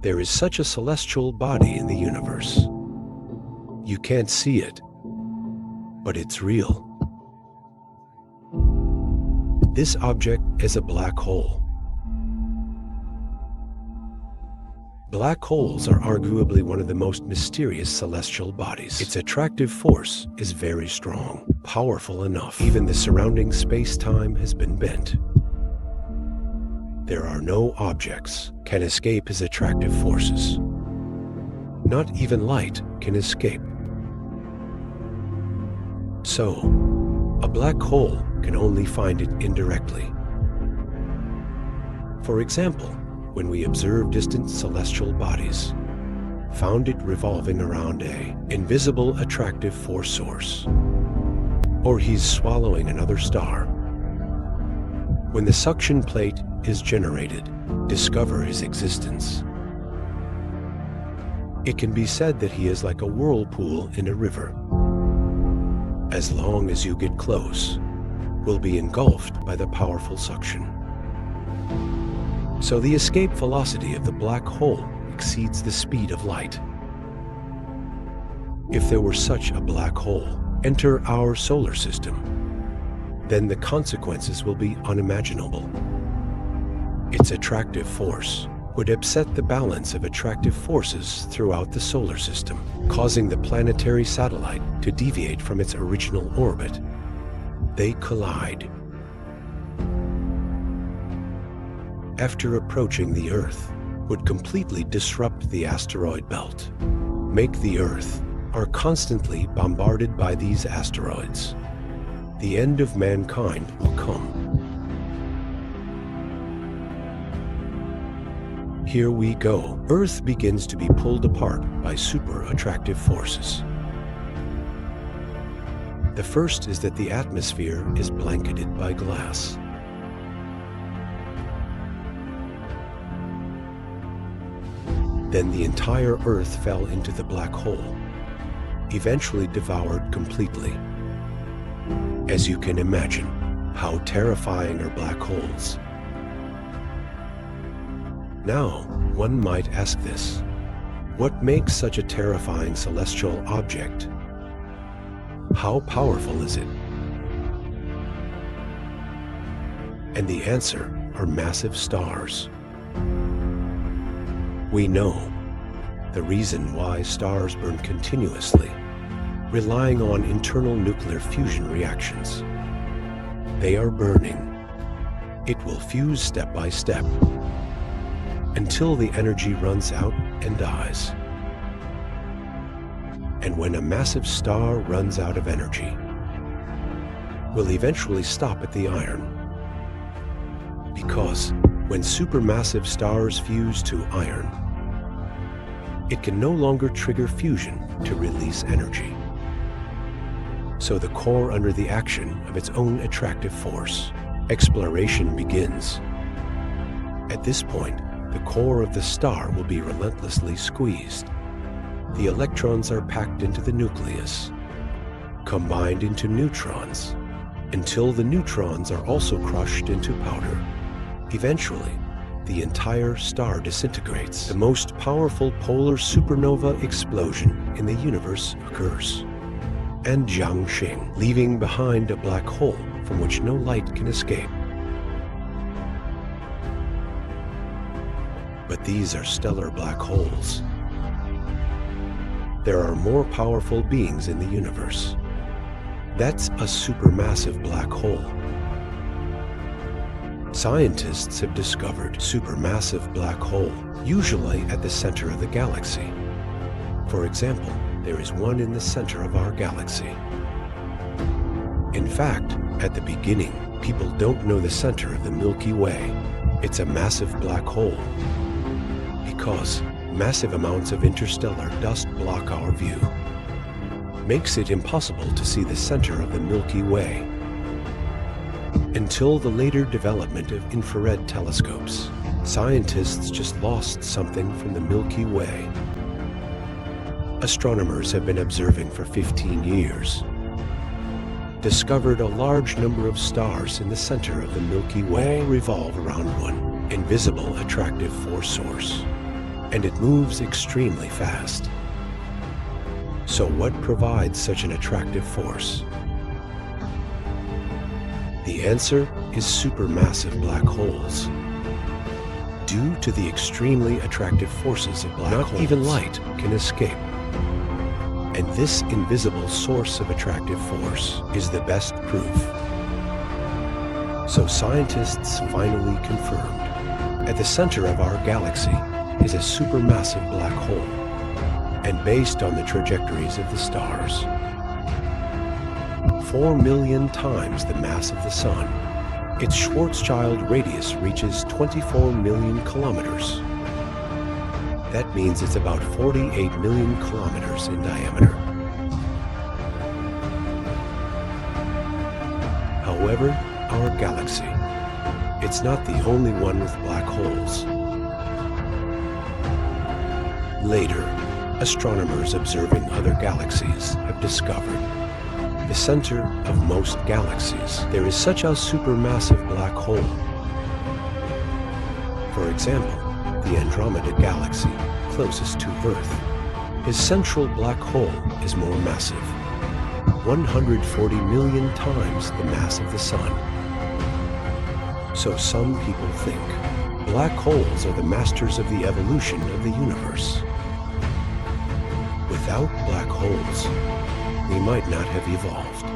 There is such a celestial body in the universe. You can't see it, but it's real. This object is a black hole. Black holes are arguably one of the most mysterious celestial bodies. Its attractive force is very strong, powerful enough. Even the surrounding space-time has been bent. There are no objects can escape his attractive forces. Not even light can escape. So, a black hole can only find it indirectly. For example, when we observe distant celestial bodies, found it revolving around an invisible attractive force source, or he's swallowing another star. When the suction plate is generated, discover his existence. It can be said that he is like a whirlpool in a river. As long as you get close, will be engulfed by the powerful suction. So the escape velocity of the black hole exceeds the speed of light. If there were such a black hole enter our solar system, then the consequences will be unimaginable. Its attractive force would upset the balance of attractive forces throughout the solar system, causing the planetary satellite to deviate from its original orbit. They collide. After approaching the Earth, would completely disrupt the asteroid belt, make the Earth are constantly bombarded by these asteroids. The end of mankind will come. Here we go. Earth begins to be pulled apart by super attractive forces. The first is that the atmosphere is blanketed by glass. Then the entire Earth fell into the black hole, eventually devoured completely. As you can imagine, how terrifying are black holes. Now, one might ask this: what makes such a terrifying celestial object? How powerful is it? And the answer are massive stars. We know the reason why stars burn continuously, relying on internal nuclear fusion reactions. They are burning. It will fuse step by step until the energy runs out and dies. And when a massive star runs out of energy, will eventually stop at the iron. Because when supermassive stars fuse to iron, it can no longer trigger fusion to release energy. So the core under the action of its own attractive force, exploration begins. At this point, the core of the star will be relentlessly squeezed. The electrons are packed into the nucleus, combined into neutrons, until the neutrons are also crushed into powder. Eventually, the entire star disintegrates. The most powerful polar supernova explosion in the universe occurs, and Jiangxing, leaving behind a black hole from which no light can escape. But these are stellar black holes. There are more powerful beings in the universe. That's a supermassive black hole. Scientists have discovered supermassive black hole, usually at the center of the galaxy. For example, there is one in the center of our galaxy. In fact, at the beginning, people don't know the center of the Milky Way. It's a massive black hole, because massive amounts of interstellar dust block our view. Makes it impossible to see the center of the Milky Way. Until the later development of infrared telescopes, scientists just lost something from the Milky Way. Astronomers have been observing for 15 years. Discovered a large number of stars in the center of the Milky Way revolve around one invisible attractive force source. and it moves extremely fast. So what provides such an attractive force? The answer is supermassive black holes. Due to the extremely attractive forces of black holes, not even light can escape. And this invisible source of attractive force is the best proof. So scientists finally confirmed, at the center of our galaxy is a supermassive black hole, and based on the trajectories of the stars, 4 million times the mass of the Sun, its Schwarzschild radius reaches 24 million kilometers. That means it's about 48 million kilometers in diameter. However, our galaxy, it's not the only one with black holes. Later, astronomers observing other galaxies have discovered the center of most galaxies, there is such a supermassive black hole. For example, the Andromeda galaxy, closest to Earth, its central black hole is more massive, 140 million times the mass of the Sun. So some people think black holes are the masters of the evolution of the universe. Without black holes, we might not have evolved.